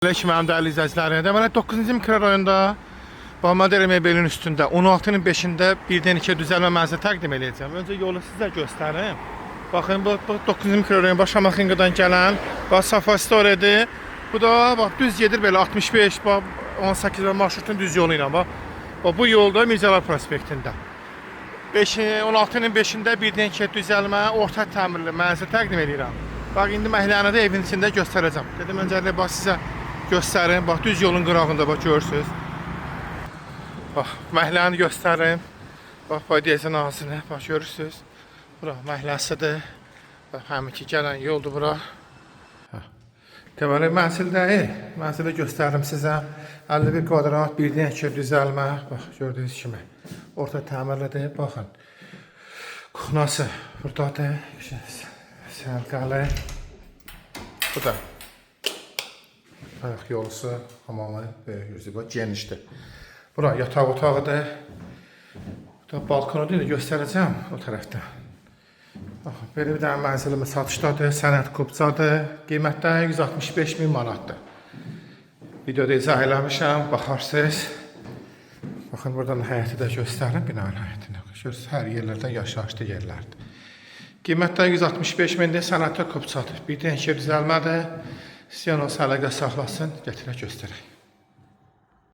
Aleyküm əmdəli izləyicilərim. Deməli 9-cu mikrorayonda Balmadere mebelin üstündə 16-nın 5-də birdən ikiyə düzəlmə mənzili təqdim edəcəm. Öncə yolu sizə göstərim. Baxın bu 9-cu mikrorayon Başamaxınqadan gələn bax Safa Storedir. Bu da bax düz gedir belə 65 bax 18 və marşrutun düz yolu ilə bax. Bax bu yolda Mirzələr prospektində. 16-nın 5-də birdən ikiyə düzəlmə orta təmirli mənzil təqdim edirəm. Bax indi məhəlləni də evin içində göstərəcəm. Dedim öncəliklə bax sizə göstərin. Bax düz yolun qırağında bax görürsüz. Bax məhəlləni göstərim. Bax Badiyəzin ağzını bax görürsüz. Bura məhəlləsidir. Bax həminki gələn yoldur bura. Deməli mənzili göstərim sizə. 51 kvadrat birdən ikiyə düzəlmə. Bax gördüyünüz kimi orta təmirlidir. Baxın. Kuxnası buradadır. Sərqəli. Bu da ayaq yolusu, hamamı böyük genişdir. Bura yataq otağıdır. Bu da balkonu deyil, göstərəcəm o tərəfdə. Baxın, belə bir dənə mənzilimiz satışdadır, sənəd kupçadır. Qiymətləri 165.000 manatdır. Videoda izah eləmişəm, baxarsınız. Baxın, buradan həyəti də göstərin, binanın həyətini. Görürsünüz, hər yerlərdən yaşayışlı yerlərdir. Qiymətləri 165.000-dir, sənəddə kupçadır. Birdən ikiyə düzəlmədir. İstəyən olsa əlaqə saxlasın, gətirək göstərək.